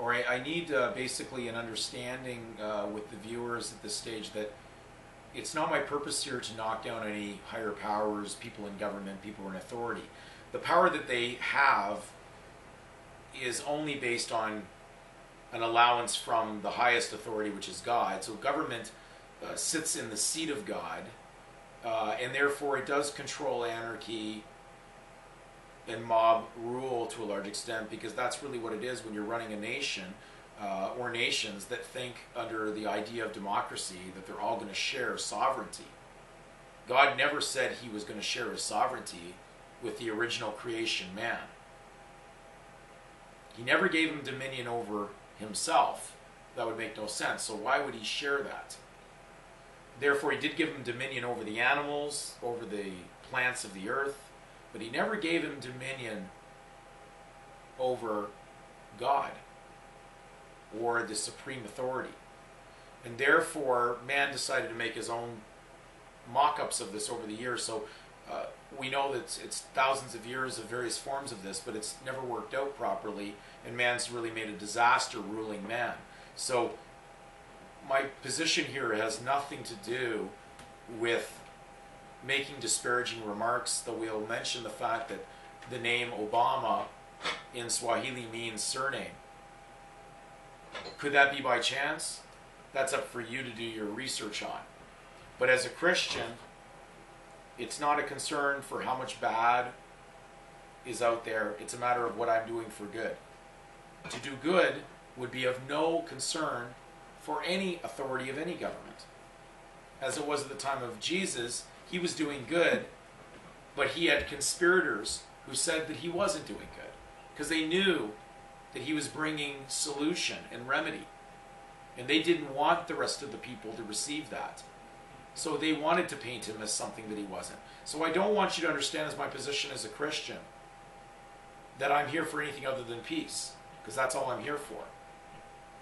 or I need basically an understanding with the viewers at this stage that it's not my purpose here to knock down any higher powers, people in government, people in authority. The power that they have is only based on an allowance from the highest authority, which is God. So government sits in the seat of God, and therefore it does control anarchy and mob rule to a large extent, because that's really what it is when you're running a nation or nations that think under the idea of democracy that they're all going to share sovereignty. God never said he was going to share his sovereignty with the original creation man. He never gave him dominion over himself. That would make no sense. So why would he share that? Therefore, he did give him dominion over the animals, over the plants of the earth, but he never gave him dominion over God or the supreme authority. And therefore, man decided to make his own mock-ups of this over the years. So we know that it's thousands of years of various forms of this, but it's never worked out properly, and man's really made a disaster ruling man. So my position here has nothing to do with making disparaging remarks, though we'll mention the fact that the name Obama in Swahili means surname. Could that be by chance? That's up for you to do your research on. But as a Christian, it's not a concern for how much bad is out there. It's a matter of what I'm doing for good. To do good would be of no concern for any authority of any government. As it was at the time of Jesus, he was doing good, but he had conspirators who said that he wasn't doing good, because they knew that he was bringing solution and remedy, and they didn't want the rest of the people to receive that. So they wanted to paint him as something that he wasn't. So I don't want you to understand as my position as a Christian that I'm here for anything other than peace, because that's all I'm here for.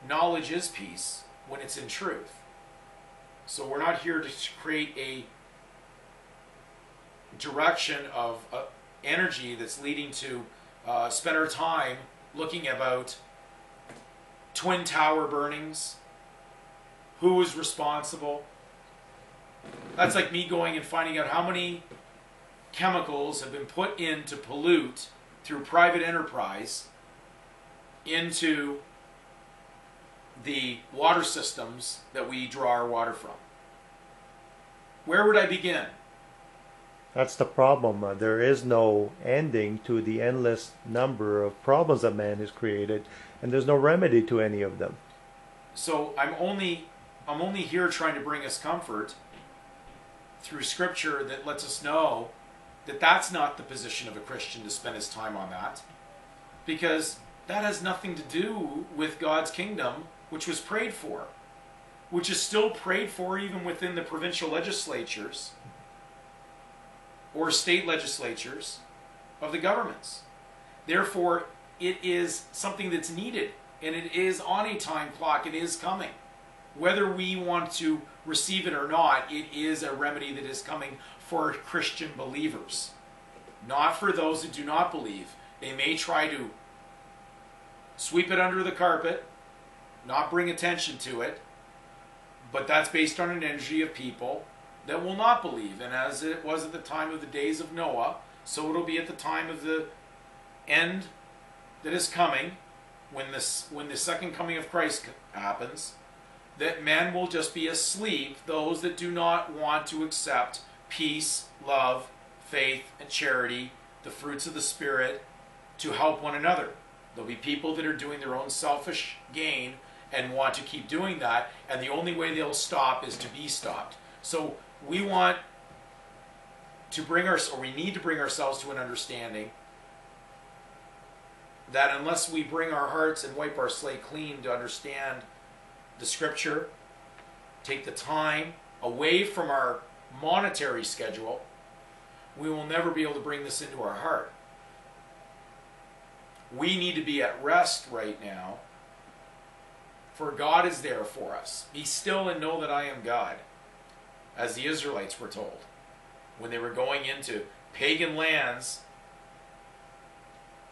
Knowledge is peace when it's in truth. So we're not here to create a direction of energy that's leading to spend our time looking about twin tower burnings, who is responsible. That's like me going and finding out how many chemicals have been put in to pollute through private enterprise into the water systems that we draw our water from. Where would I begin? That's the problem. There is no ending to the endless number of problems that man has created, and there's no remedy to any of them. So I'm only here trying to bring us comfort through Scripture that lets us know that that's not the position of a Christian to spend his time on that, because that has nothing to do with God's kingdom, which was prayed for, which is still prayed for even within the provincial legislatures or state legislatures of the governments. Therefore, it is something that's needed, and it is on a time clock. It is coming. Whether we want to receive it or not, it is a remedy that is coming for Christian believers, not for those who do not believe. They may try to sweep it under the carpet, not bring attention to it, but that's based on an energy of people that will not believe. And as it was at the time of the days of Noah, so it'll be at the time of the end that is coming, when the second coming of Christ happens, that men will just be asleep, those that do not want to accept peace, love, faith, and charity, the fruits of the Spirit, to help one another. There'll be people that are doing their own selfish gain and want to keep doing that, and the only way they'll stop is to be stopped. So we want to we need to bring ourselves to an understanding that unless we bring our hearts and wipe our slate clean to understand the Scripture, take the time away from our monetary schedule, we will never be able to bring this into our heart. We need to be at rest right now, for God is there for us. Be still and know that I am God, as the Israelites were told when they were going into pagan lands,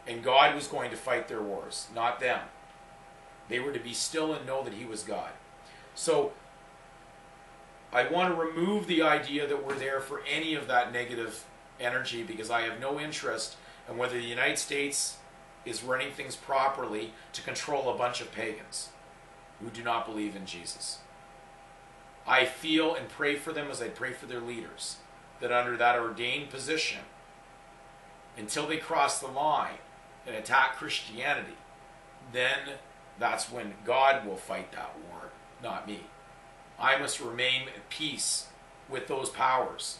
and God was going to fight their wars, not them. They were to be still and know that he was God. So I want to remove the idea that we're there for any of that negative energy, because I have no interest in whether the United States is running things properly to control a bunch of pagans who do not believe in Jesus. I feel and pray for them as I pray for their leaders, that under that ordained position, until they cross the line and attack Christianity, then that's when God will fight that war, not me. I must remain at peace with those powers,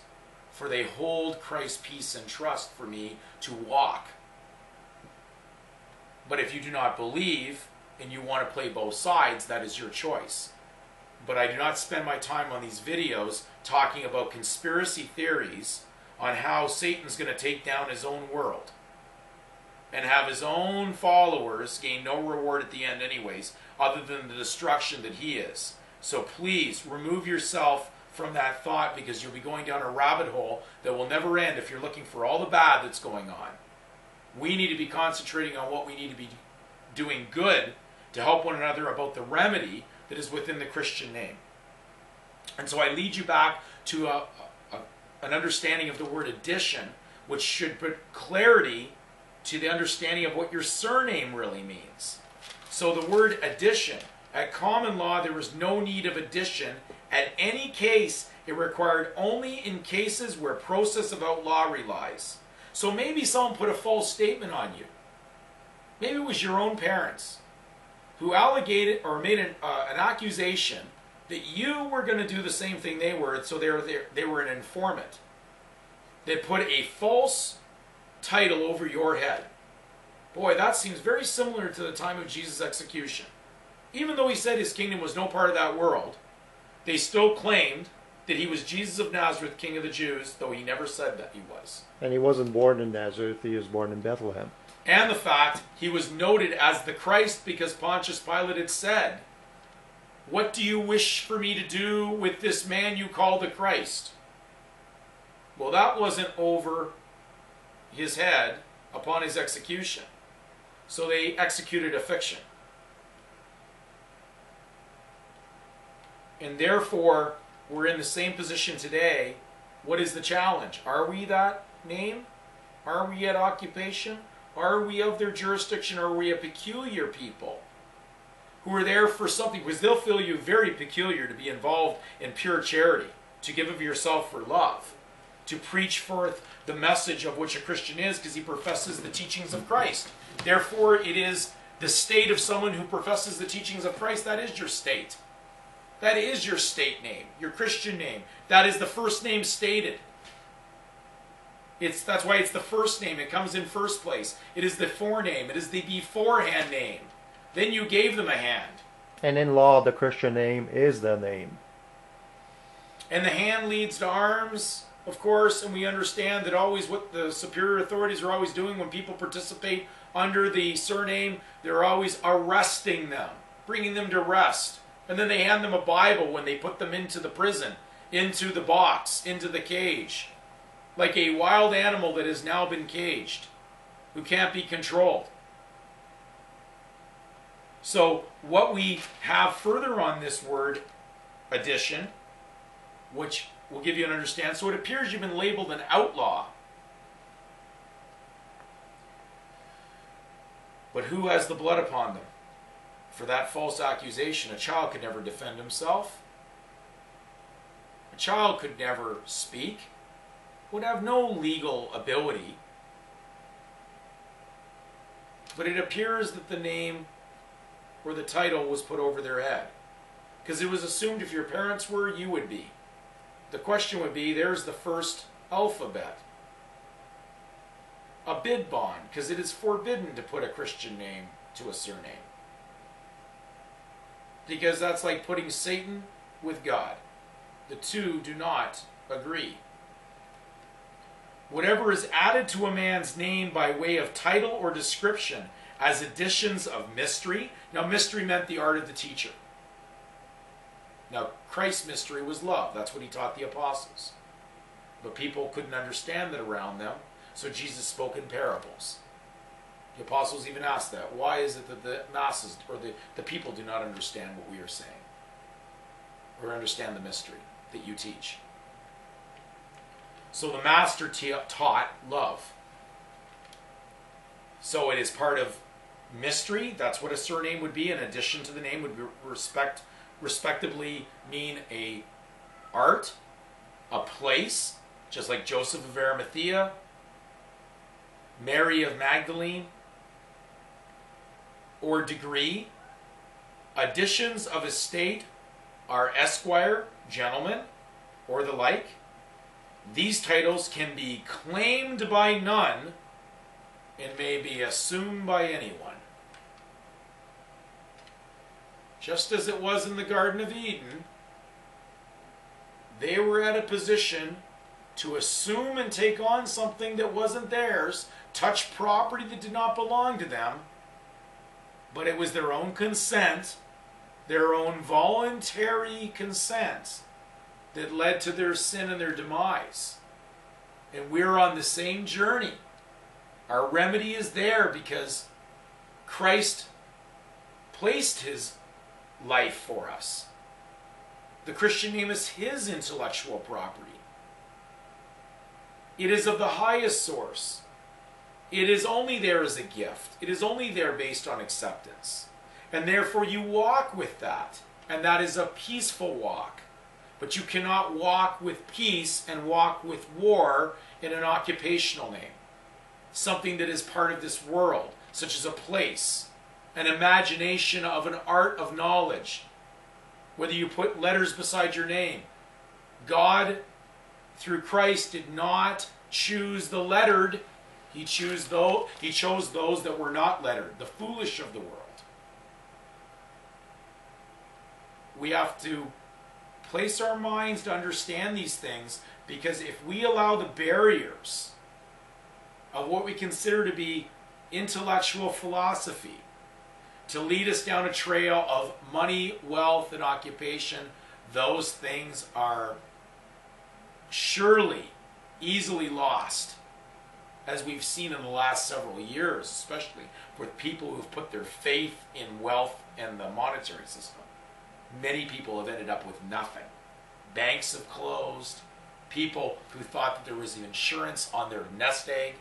for they hold Christ's peace and trust for me to walk. But if you do not believe and you want to play both sides, that is your choice. But I do not spend my time on these videos talking about conspiracy theories on how Satan's going to take down his own world and have his own followers gain no reward at the end anyways, other than the destruction that he is. So please remove yourself from that thought, because you'll be going down a rabbit hole that will never end if you're looking for all the bad that's going on. We need to be concentrating on what we need to be doing good to help one another about the remedy that is within the Christian name. And so I lead you back to an understanding of the word addition, which should put clarity to the understanding of what your surname really means. So the word addition, at common law, there was no need of addition. At any case, it required only in cases where process of outlawry lies. So maybe someone put a false statement on you. Maybe it was your own parents who allegated or made an accusation that you were going to do the same thing they were, so they were an informant. They put a false title over your head. Boy, that seems very similar to the time of Jesus' execution. Even though he said his kingdom was no part of that world, they still claimed that he was Jesus of Nazareth, King of the Jews, though he never said that he was. And he wasn't born in Nazareth, he was born in Bethlehem. And the fact he was noted as the Christ because Pontius Pilate had said, "What do you wish for me to do with this man you call the Christ?" Well, that wasn't over his head upon his execution. So they executed a fiction. And therefore, we're in the same position today. What is the challenge? Are we that name? Are we at occupation? Are we of their jurisdiction? Or are we a peculiar people who are there for something? Because they'll feel you very peculiar to be involved in pure charity, to give of yourself for love, to preach forth the message of which a Christian is, because he professes the teachings of Christ. Therefore, it is the state of someone who professes the teachings of Christ. That is your state. That is your state name, your Christian name. That is the first name stated. That's why it's the first name. It comes in first place. It is the forename. It is the beforehand name. Then you gave them a hand. And in law, the Christian name is the name. And the hand leads to arms, of course, and we understand that always what the superior authorities are always doing when people participate under the surname, they're always arresting them, bringing them to rest. And then they hand them a Bible when they put them into the prison, into the box, into the cage. Like a wild animal that has now been caged, who can't be controlled. So what we have further on this word, addition, which will give you an understanding. So it appears you've been labeled an outlaw. But who has the blood upon them? For that false accusation, a child could never defend himself. A child could never speak. Would have no legal ability. But it appears that the name or the title was put over their head. Because it was assumed if your parents were, you would be. The question would be, there's the first alphabet. A bid bond, because it is forbidden to put a Christian name to a surname. Because that's like putting Satan with God. The two do not agree. Whatever is added to a man's name by way of title or description as additions of mystery. Now, mystery meant the art of the teacher. Now, Christ's mystery was love. That's what he taught the apostles. But people couldn't understand that around them, so Jesus spoke in parables. The apostles even asked that. Why is it that the masses, or the people, do not understand what we are saying? Or understand the mystery that you teach? So the master taught love. So it is part of mystery. That's what a surname would be. In addition to the name, would be respectively mean a art, a place, just like Joseph of Arimathea, Mary of Magdalene, or degree. Additions of estate are esquire, gentleman, or the like. These titles can be claimed by none and may be assumed by anyone. Just as it was in the Garden of Eden, they were at a position to assume and take on something that wasn't theirs, touch property that did not belong to them, but it was their own consent, their own voluntary consent, that led to their sin and their demise. And we're on the same journey. Our remedy is there because Christ placed his life for us. The Christian name is his intellectual property. It is of the highest source. It is only there as a gift. It is only there based on acceptance. And therefore you walk with that. And that is a peaceful walk. But you cannot walk with peace and walk with war in an occupational name. Something that is part of this world, such as a place, an imagination of an art of knowledge. Whether you put letters beside your name. God, through Christ, did not choose the lettered. He chose those that were not lettered, the foolish of the world. We have to place our minds to understand these things, because if we allow the barriers of what we consider to be intellectual philosophy to lead us down a trail of money, wealth, and occupation, those things are surely easily lost, as we've seen in the last several years, especially with people who've put their faith in wealth and the monetary system. Many people have ended up with nothing. Banks have closed. People who thought that there was insurance on their nest egg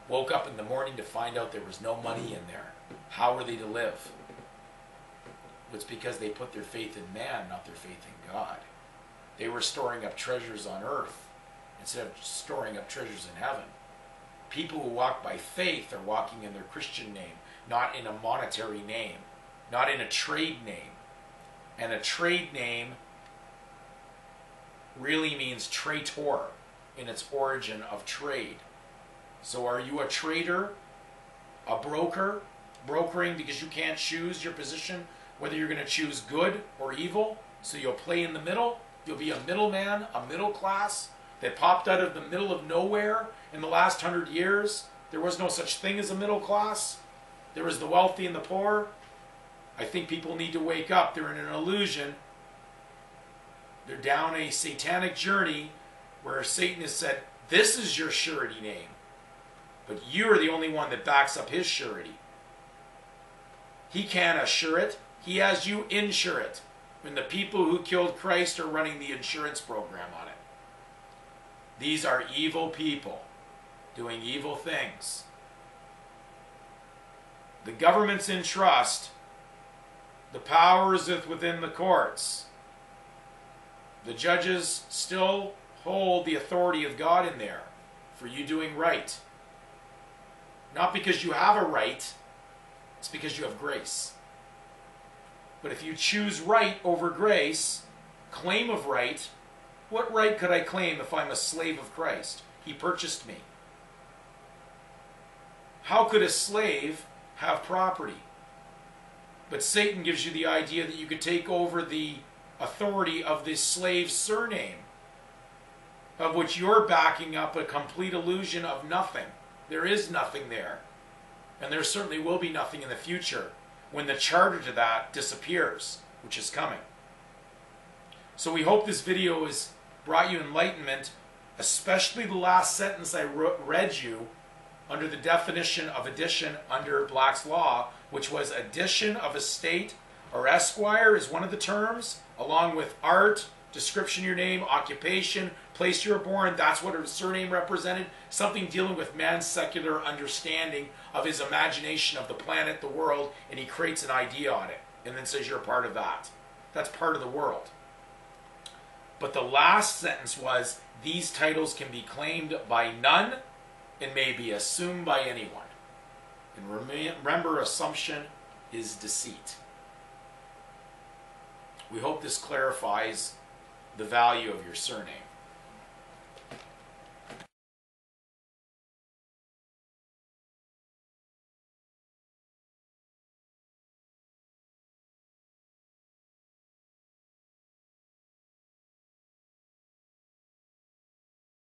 woke up in the morning to find out there was no money in there. How were they to live? It's because they put their faith in man, not their faith in God. They were storing up treasures on earth instead of storing up treasures in heaven. People who walk by faith are walking in their Christian name, not in a monetary name, not in a trade name. And a trade name really means traitor in its origin of trade. So are you a trader, a broker, brokering because you can't choose your position, whether you're going to choose good or evil? So you'll play in the middle. You'll be a middleman, a middle class that popped out of the middle of nowhere in the last 100 years. There was no such thing as a middle class. There was the wealthy and the poor. I think people need to wake up. They're in an illusion. They're down a satanic journey where Satan has said, this is your surety name. But you're the only one that backs up his surety. He can't assure it. He has you insure it. When the people who killed Christ are running the insurance program on it. These are evil people doing evil things. The government's in trust. The power is within the courts. The judges still hold the authority of God in there for you doing right. Not because you have a right, it's because you have grace. But if you choose right over grace, claim of right, what right could I claim if I'm a slave of Christ? He purchased me. How could a slave have property? But Satan gives you the idea that you could take over the authority of this slave's surname, of which you're backing up a complete illusion of nothing. There is nothing there. And there certainly will be nothing in the future when the charter to that disappears, which is coming. So we hope this video has brought you enlightenment, especially the last sentence I read you under the definition of addition under Black's Law, which was addition of estate or esquire is one of the terms, along with art, description of your name, occupation, place you were born. That's what a surname represented. Something dealing with man's secular understanding of his imagination of the planet, the world, and he creates an idea on it and then says you're a part of that. That's part of the world. But the last sentence was, these titles can be claimed by none and may be assumed by anyone. And remember, assumption is deceit. We hope this clarifies the value of your surname.